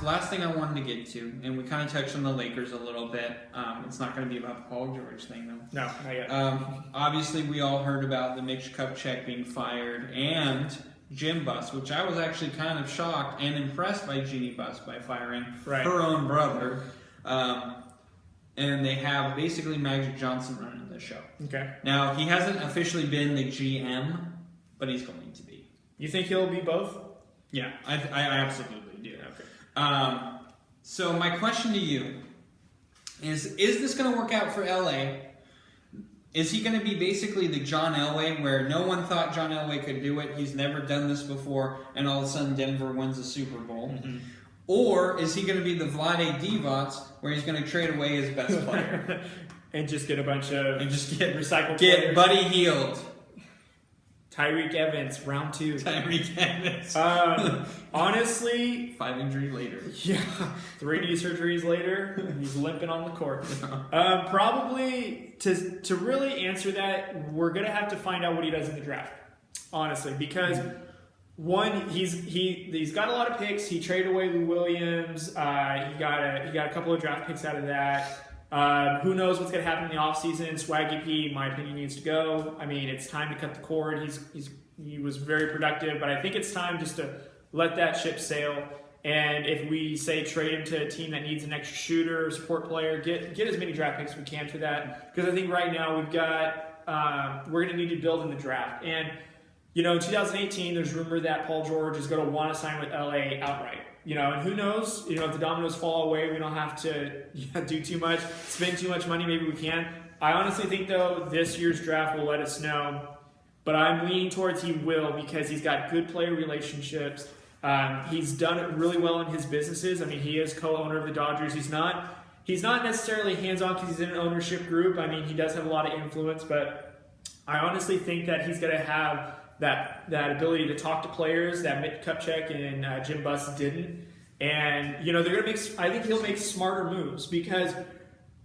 last thing I wanted to get to, and we kind of touched on the Lakers a little bit. It's not going to be about the Paul George thing, though. No, not yet. Obviously, we all heard about the Mitch Kupchak being fired and Jim Buss, which I was actually kind of shocked and impressed by Jeannie Buss by firing her own brother. And they have basically Magic Johnson running the show. Okay. Now, he hasn't officially been the GM, but he's going to be. You think he'll be both? Yeah, I absolutely do. Okay. So my question to you is this going to work out for LA? Is he going to be basically the John Elway, where no one thought John Elway could do it, he's never done this before, and all of a sudden Denver wins the Super Bowl? Mm-hmm. Or is he going to be the Vlade Divac, where he's going to trade away his best player? And just get a bunch of... And just get recycled get players. Buddy Hield. Tyreek Evans, round 2. Tyreek Evans. Honestly... 5 injury later. Yeah. 3 knee surgeries later, he's limping on the court. Probably, to really answer that, we're going to have to find out what he does in the draft. Honestly, because... One, he's got a lot of picks. He traded away Lou Williams. He got a couple of draft picks out of that. Who knows what's going to happen in the offseason? Swaggy P, in my opinion, needs to go. I mean, it's time to cut the cord. He was very productive, but I think it's time just to let that ship sail. And if we say trade him to a team that needs an extra shooter, support player, get as many draft picks as we can for that. Because I think right now we're going to need to build in the draft. And in 2018, there's rumor that Paul George is going to want to sign with LA outright. And who knows? If the dominoes fall away, we don't have to do too much, spend too much money. Maybe we can. I honestly think, though, this year's draft will let us know. But I'm leaning towards he will, because he's got good player relationships. He's done it really well in his businesses. I mean, he is co-owner of the Dodgers. He's not necessarily hands-on because he's in an ownership group. I mean, he does have a lot of influence, but I honestly think that he's going to have that ability to talk to players that Mitch Kupchak and Jim Buss didn't. And, they're going to I think he'll make smarter moves because,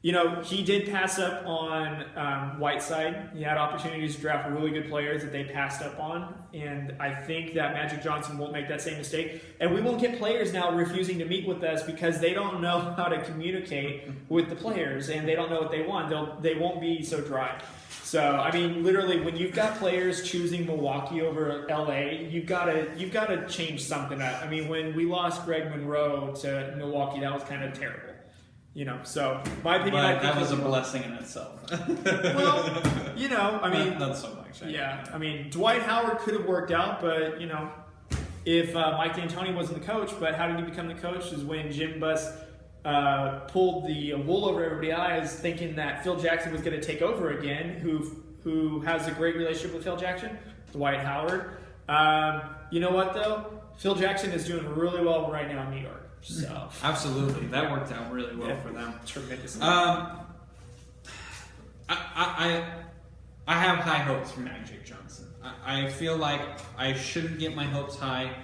he did pass up on Whiteside. He had opportunities to draft really good players that they passed up on. And I think that Magic Johnson won't make that same mistake. And we won't get players now refusing to meet with us because they don't know how to communicate with the players and they don't know what they want. They won't be so dry. So, I mean, literally, when you've got players choosing Milwaukee over LA, you've got to change something up. I mean, when we lost Greg Monroe to Milwaukee, that was kind of terrible. So my opinion, but that was a blessing in itself. Well, I mean, not so much. Yeah, I mean, Dwight Howard could have worked out, but if Mike D'Antoni wasn't the coach, but how did he become the coach? Is when Jim Buss pulled the wool over everybody's eyes, thinking that Phil Jackson was going to take over again. Who has a great relationship with Phil Jackson? Dwight Howard. You know what though? Phil Jackson is doing really well right now in New York. So absolutely, that worked out really well for them. Tremendously. I have high hopes for Magic Johnson. I feel like I shouldn't get my hopes high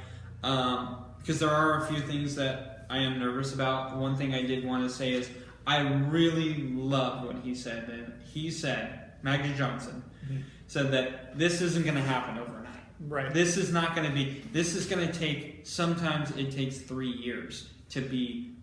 because there are a few things that I am nervous about. One thing I did want to say is I really loved what he said. And he said, Magic Johnson, said that this isn't going to happen overnight. Right. This is not going to be, this is going to take, sometimes it takes 3 years to be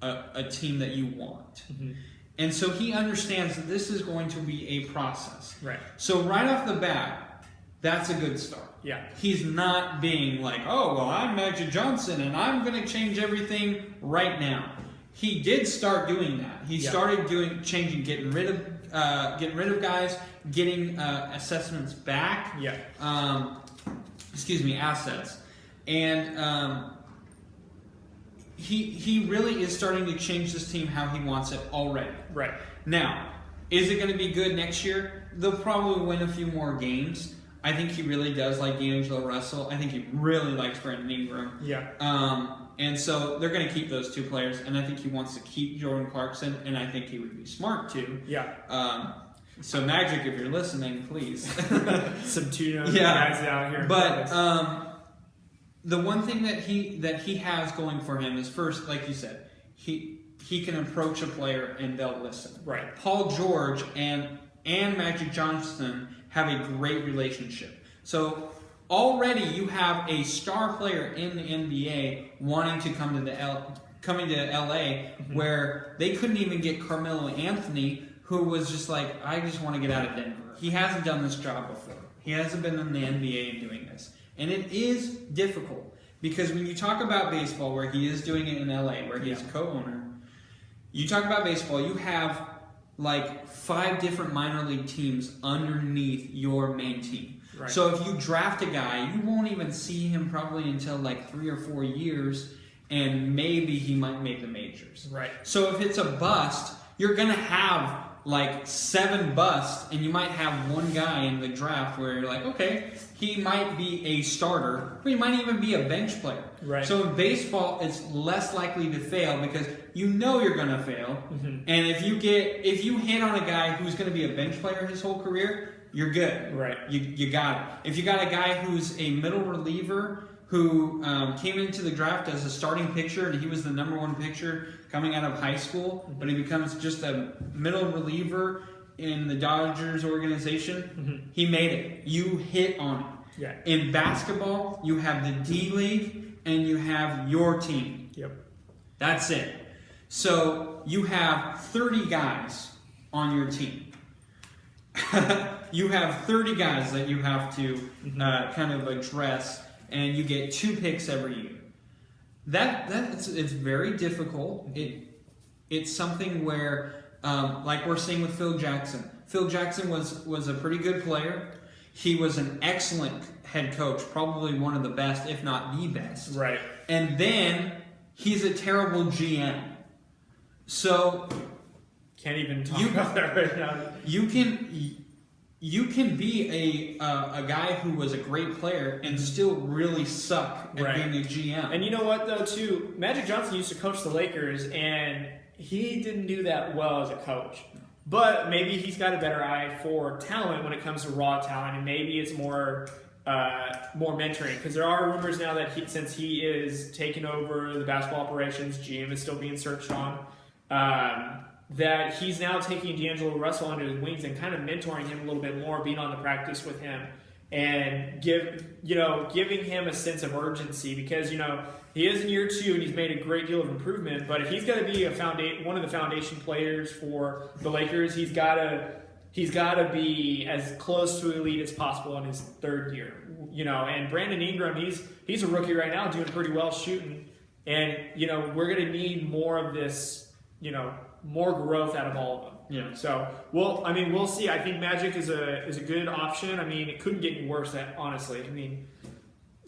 a team that you want. Mm-hmm. And so he understands that this is going to be a process. Right. So right off the bat, that's a good start. Yeah. He's not being like, oh, well, I'm Magic Johnson and I'm going to change everything right now. He did start doing that. He started getting rid of guys, getting assessments back. Yeah. Assets. And he really is starting to change this team how he wants it already. Right. Now, is it going to be good next year? They'll probably win a few more games. I think he really does like D'Angelo Russell. I think he really likes Brandon Ingram. Yeah. And so they're going to keep those two players, and I think he wants to keep Jordan Clarkson, and I think he would be smart to. Yeah. So Magic, if you're listening, please. Some tuna guys out here. But the one thing that he has going for him is, first, like you said, he can approach a player and they'll listen. Right. Paul George and Magic Johnson have a great relationship. So already you have a star player in the NBA wanting to come coming to LA, where they couldn't even get Carmelo Anthony, who was just like, I just want to get out of Denver. He hasn't done this job before. He hasn't been in the NBA and doing this. And it is difficult because when you talk about baseball, where he is doing it in LA, where he is a co-owner, you talk about baseball, you have like 5 different minor league teams underneath your main team. Right. So if you draft a guy, you won't even see him probably until like 3 or 4 years, and maybe he might make the majors. Right. So if it's a bust, you're going to have like 7 busts, and you might have one guy in the draft where you're like, okay, he might be a starter, or he might even be a bench player. Right. So in baseball, it's less likely to fail because you know you're going to fail. Mm-hmm. And if you hit on a guy who's going to be a bench player his whole career, you're good. Right. You got it. If you got a guy who's a middle reliever who came into the draft as a starting pitcher, and he was the #1 pitcher coming out of high school, but he becomes just a middle reliever in the Dodgers organization, he made it. You hit on it. Yeah. In basketball, you have the D-League and you have your team. Yep. That's it. So you have 30 guys on your team. You have 30 guys that you have to kind of address, and you get 2 picks every year. It's very difficult. It's something where, like we're seeing with Phil Jackson. Phil Jackson was a pretty good player. He was an excellent head coach, probably one of the best, if not the best. Right. And then he's a terrible GM. So Can't even talk about that right now. you can be a guy who was a great player and still really suck at Right. being a GM. And you know what, though, too? Magic Johnson used to coach the Lakers, and he didn't do that well as a coach. But maybe he's got a better eye for talent when it comes to raw talent, and maybe it's more mentoring. Because there are rumors now that since he is taking over the basketball operations, GM is still being searched on, that he's now taking D'Angelo Russell under his wings and kind of mentoring him a little bit more, being on the practice with him, and giving him a sense of urgency, because he is in year 2 and he's made a great deal of improvement. But if he's going to be one of the foundation players for the Lakers, he's got to be as close to elite as possible in his 3rd year. And Brandon Ingram, he's a rookie right now, doing pretty well shooting, and we're going to need more of this, more growth out of all of them. Yeah. So we'll see. I think Magic is a good option. I mean, it couldn't get any worse, honestly. I mean,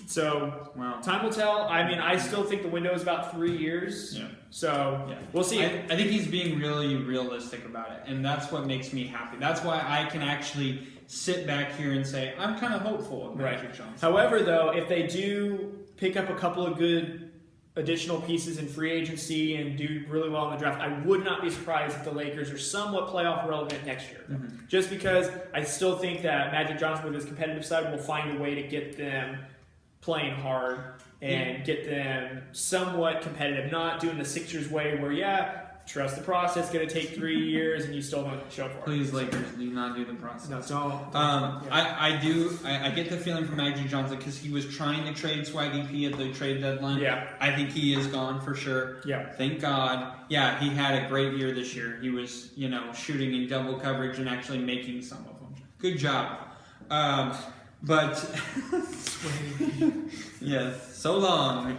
so Wow. time will tell. I mean, I still think the window is about 3 years. Yeah. So we'll see. I think he's being really realistic about it, and that's what makes me happy. That's why I can actually sit back here and say I'm kind of hopeful of Magic Johnson. However, though, if they do pick up a couple of good additional pieces in free agency and do really well in the draft, I would not be surprised if the Lakers are somewhat playoff relevant next year. Just because I still think that Magic Johnson, with his competitive side, will find a way to get them playing hard and get them somewhat competitive, not doing the Sixers way where, trust the process, going to take 3 years and you still don't show for it. Please, Lakers, do not do the process. No, don't. I get the feeling from Magic Johnson because he was trying to trade Swaggy P at the trade deadline. Yeah. I think he is gone for sure. Yeah. Thank God. Yeah, he had a great year this year. He was, shooting in double coverage and actually making some of them. Good job. But yes, so long.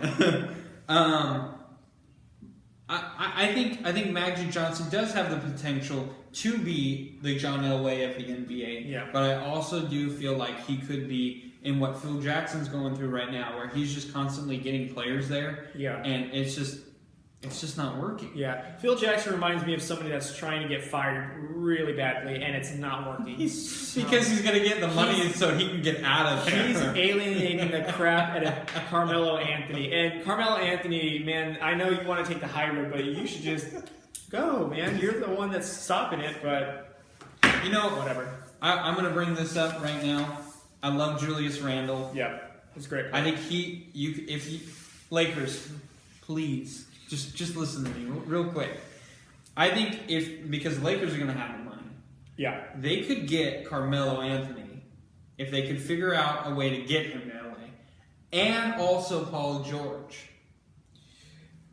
I think Magic Johnson does have the potential to be the John Elway of the NBA. Yeah. But I also do feel like he could be in what Phil Jackson's going through right now, where he's just constantly getting players there. Yeah. And it's just not working. Yeah. Phil Jackson reminds me of somebody that's trying to get fired really badly, and it's not working. Because he's going to get the money so he can get out of there. He's alienating the crap out of Carmelo Anthony. And Carmelo Anthony, man, I know you want to take the high road, but you should just go, man. You're the one that's stopping it, but whatever. I'm going to bring this up right now. I love Julius Randle. Yeah, it's great. I think Lakers, please, just listen to me real quick. I think because the Lakers are going to have the money. Yeah. They could get Carmelo Anthony if they could figure out a way to get him to LA. And also Paul George.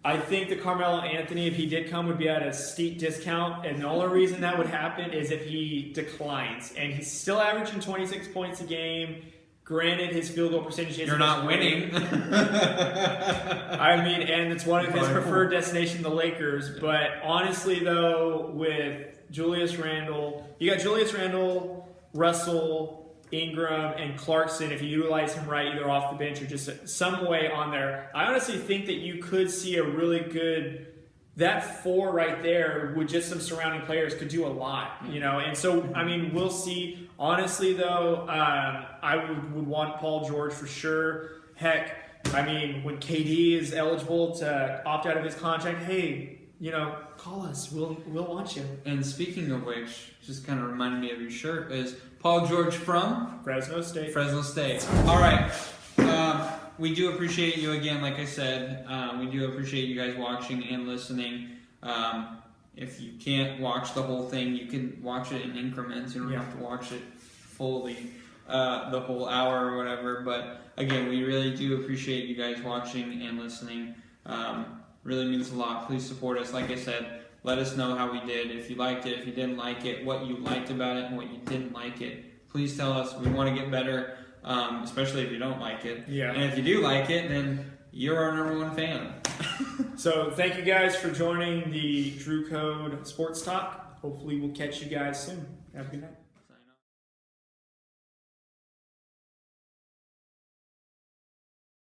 I think that Carmelo Anthony, if he did come, would be at a steep discount. And the only reason that would happen is if he declines. And he's still averaging 26 points a game. Granted, his field goal percentage isn't. You're not winning. I mean, and it's one of his preferred destination, the Lakers. But honestly, though, with Julius Randle, you got Julius Randle, Russell, Ingram, and Clarkson. If you utilize him right, either off the bench or just some way on there, I honestly think that you could see a really good. That four right there with just some surrounding players could do a lot, you know. And so, I mean, we'll see. Honestly, though, I would want Paul George for sure. Heck, I mean, when KD is eligible to opt out of his contract, hey, you know, call us. We'll want you. And speaking of which, just kind of reminded me of your shirt, is Paul George from? Fresno State. Fresno State. All right. We do appreciate you again, like I said. We do appreciate you guys watching and listening. If you can't watch the whole thing, you can watch it in increments. You don't have to watch it fully, the whole hour or whatever. But again, we really do appreciate you guys watching and listening. Really means a lot. Please support us. Like I said, let us know how we did. If you liked it, if you didn't like it, what you liked about it and what you didn't like it. Please tell us. We want to get better. Especially if you don't like it. Yeah. And if you do like it, then you're our number one fan. So thank you guys for joining the Drew Code Sports Talk. Hopefully we'll catch you guys soon. Have a good night.